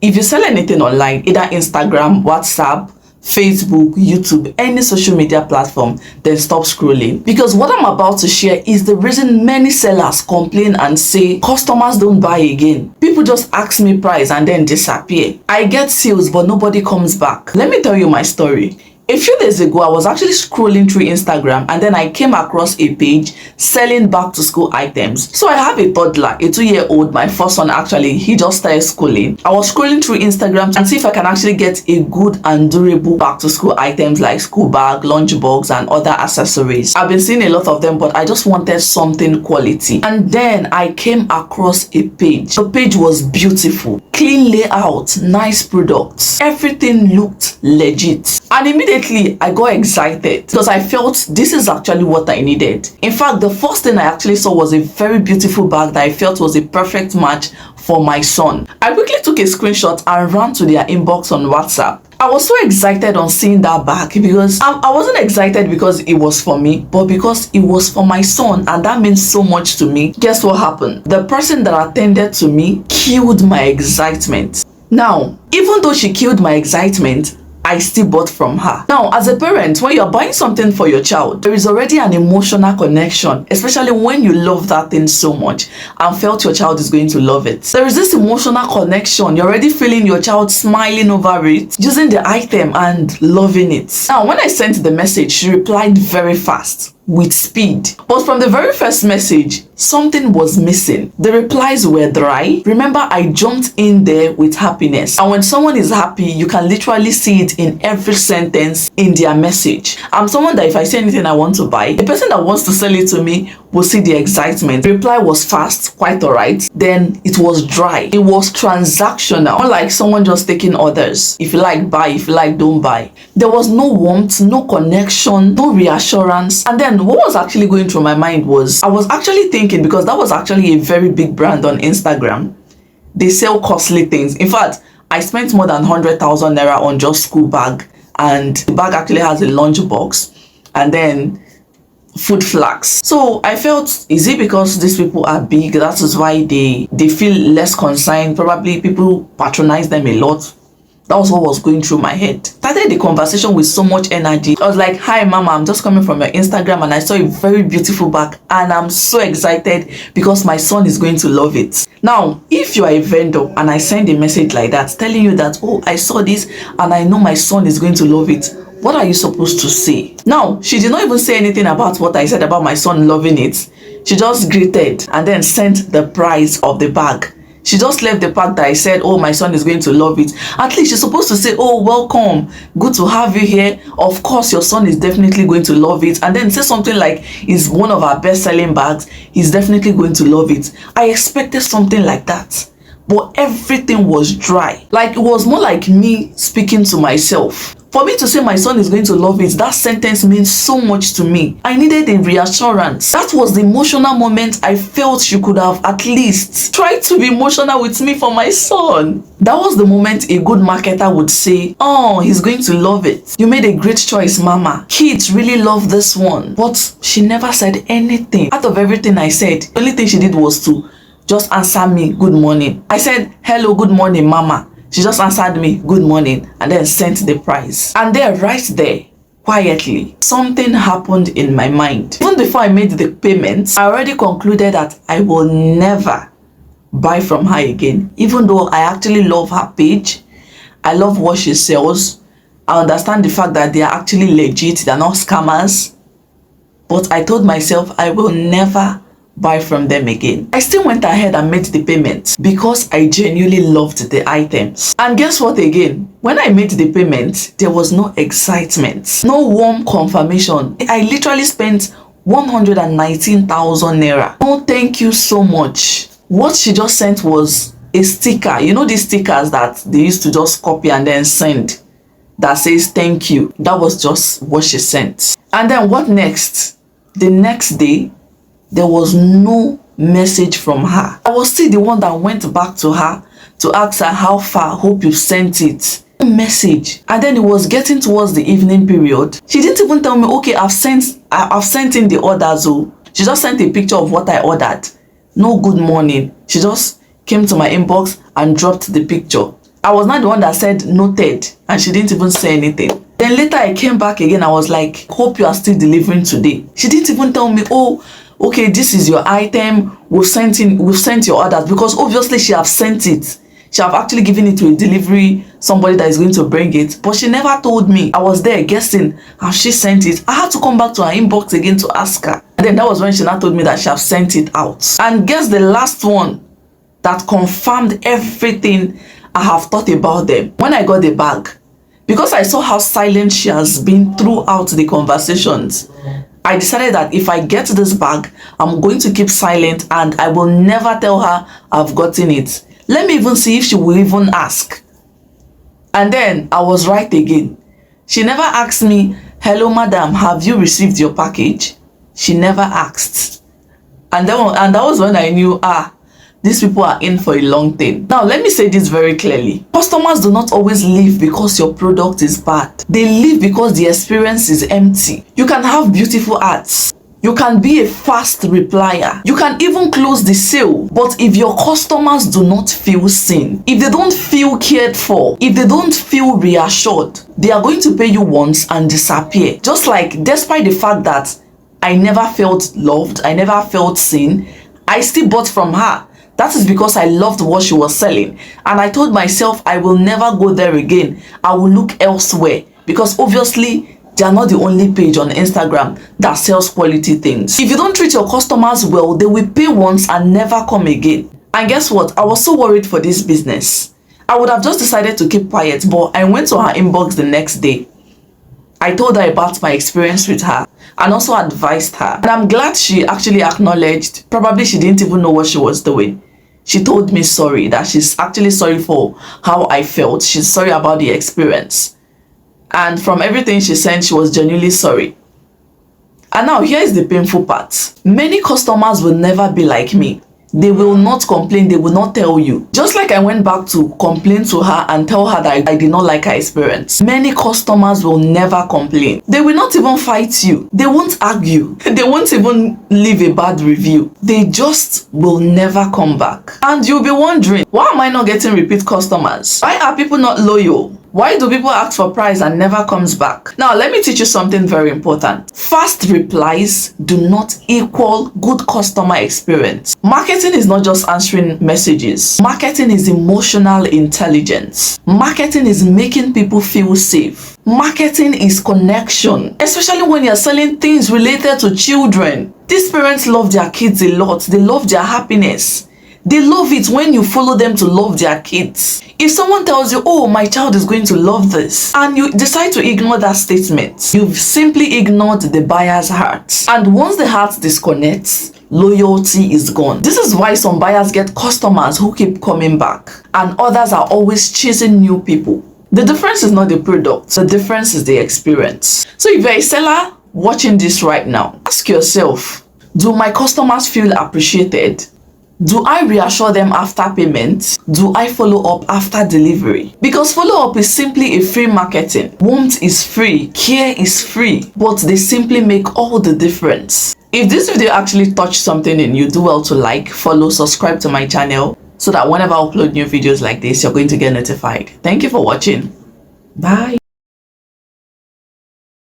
If you sell anything online, either Instagram, WhatsApp, Facebook, YouTube, any social media platform, then stop scrolling. Because what I'm about to share is the reason many sellers complain and say customers don't buy again. People just ask me price and then disappear. I get sales but nobody comes back. Let me tell you my story. A few days ago, I was actually scrolling through Instagram and then I came across a page selling back to school items. So I have a toddler, a 2-year-old, my first son actually, he just started schooling. I was scrolling through Instagram and see if I can actually get a good and durable back to school items like school bag, lunch box and other accessories. I've been seeing a lot of them, but I just wanted something quality. And then I came across a page. The page was beautiful, clean layout, nice products. Everything looked legit. And immediately I got excited because I felt this is actually what I needed. In fact, the first thing I actually saw was a very beautiful bag that I felt was a perfect match for my son. I quickly took a screenshot and ran to their inbox on WhatsApp. I was so excited on seeing that bag because I wasn't excited because it was for me, but because it was for my son, and that means so much to me. Guess what happened? The person that attended to me killed my excitement. Now, even though she killed my excitement, I still bought from her. Now, as a parent, when you're buying something for your child, there is already an emotional connection, especially when you love that thing so much and felt your child is going to love it. There is this emotional connection. You're already feeling your child smiling over it, using the item and loving it. Now, when I sent the message, she replied very fast, with speed. But from the very first message, something was missing. The replies were dry. Remember, I jumped in there with happiness. And when someone is happy, you can literally see it in every sentence in their message. I'm someone that if I say anything I want to buy, the person that wants to sell it to me will see the excitement. The reply was fast, quite alright. Then it was dry. It was transactional, unlike someone just taking orders. If you like, buy. If you like, don't buy. There was no warmth, no connection, no reassurance. And then what was actually going through my mind was, I was actually thinking, because that was actually a very big brand on Instagram, they sell costly things. In fact, I spent more than 100,000 naira on just school bag, and the bag actually has a lunch box and then food flags. So I felt, is it because these people are big, that is why they feel less concerned? Probably people patronize them a lot. That was what was going through my head. Started the conversation with so much energy. I was like, hi mama, I'm just coming from your Instagram and I saw a very beautiful bag and I'm so excited because my son is going to love it. Now, if you are a vendor and I send a message like that telling you that, oh, I saw this and I know my son is going to love it, what are you supposed to say? Now, she did not even say anything about what I said about my son loving it. She just greeted and then sent the price of the bag. She just left the part that I said, oh, my son is going to love it. At least she's supposed to say, oh, welcome. Good to have you here. Of course, your son is definitely going to love it. And then say something like, it's one of our best-selling bags. He's definitely going to love it. I expected something like that. But everything was dry. Like, it was more like me speaking to myself. For me to say my son is going to love it, that sentence means so much to me. I needed a reassurance. That was the emotional moment I felt she could have at least tried to be emotional with me for my son. That was the moment a good marketer would say, oh, he's going to love it. You made a great choice, mama. Kids really love this one. But she never said anything. Out of everything I said, the only thing she did was to just answer me, good morning. I said, hello, good morning, mama. She just answered me, good morning, and then sent the price. And then right there, quietly, something happened in my mind. Even before I made the payment, I already concluded that I will never buy from her again. Even though I actually love her page, I love what she sells, I understand the fact that they are actually legit, they're not scammers. But I told myself I will never buy from them again. I still went ahead and made the payment because I genuinely loved the items. And guess what again? When I made the payment, there was no excitement, no warm confirmation. I literally spent 119,000 naira. Oh, thank you so much. What she just sent was a sticker. You know these stickers that they used to just copy and then send that says thank you? That was just what she sent. And then what next? The next day, there was no message from her. I was still the one that went back to her to ask her how far, hope you sent it. No message. And then it was getting towards the evening period. She didn't even tell me, okay, I've sent in the orders. So she just sent a picture of what I ordered. No good morning. She just came to my inbox and dropped the picture. I was not the one that said noted, and she didn't even say anything. Then later I came back again. I was like, hope you are still delivering today. She didn't even tell me, oh, okay, this is your item. We've sent your orders, because obviously she have sent it. She have actually given it to a delivery, somebody that is going to bring it, but she never told me. I was there guessing how she sent it. I had to come back to her inbox again to ask her. And then that was when she now told me that she have sent it out. And guess the last one that confirmed everything I have thought about them. When I got the bag, because I saw how silent she has been throughout the conversations, I decided that if I get this bag, I'm going to keep silent and I will never tell her I've gotten it. Let me even see if she will even ask. And then I was right again. She never asked me, hello madam, have you received your package? She never asked. And that was when I knew, these people are in for a long thing. Now, let me say this very clearly. Customers do not always leave because your product is bad. They leave because the experience is empty. You can have beautiful ads. You can be a fast replier. You can even close the sale. But if your customers do not feel seen, if they don't feel cared for, if they don't feel reassured, they are going to pay you once and disappear. Just like, despite the fact that I never felt loved, I never felt seen, I still bought from her. That is because I loved what she was selling. And I told myself I will never go there again. I will look elsewhere. Because obviously, they are not the only page on Instagram that sells quality things. If you don't treat your customers well, they will pay once and never come again. And guess what? I was so worried for this business. I would have just decided to keep quiet, but I went to her inbox the next day. I told her about my experience with her and also advised her. And I'm glad she actually acknowledged. Probably she didn't even know what she was doing. She told me sorry, that she's actually sorry for how I felt. She's sorry about the experience. And from everything she said, she was genuinely sorry. And now here is the painful part. Many customers will never be like me. They will not complain, they will not tell you. Just like I went back to complain to her and tell her that I did not like her experience. Many customers will never complain. They will not even fight you. They won't argue. They won't even leave a bad review. They just will never come back. And you'll be wondering, why am I not getting repeat customers? Why are people not loyal? Why do people ask for price and never comes back? Now, let me teach you something very important. Fast replies do not equal good customer experience. Marketing is not just answering messages. Marketing is emotional intelligence. Marketing is making people feel safe. Marketing is connection, especially when you're selling things related to children. These parents love their kids a lot. They love their happiness. They love it when you follow them to love their kids. If someone tells you, oh, my child is going to love this, and you decide to ignore that statement, you've simply ignored the buyer's heart. And once the heart disconnects, loyalty is gone. This is why some buyers get customers who keep coming back, and others are always chasing new people. The difference is not the product. The difference is the experience. So if you're a seller watching this right now, ask yourself, do my customers feel appreciated? Do I reassure them after payment? Do I follow up after delivery? Because follow-up is simply a free marketing. Warmth is free, care is free, but they simply make all the difference. If this video actually touched something in you, do well to like, follow, subscribe to my channel so that whenever I upload new videos like this, you're going to get notified. Thank you for watching. Bye.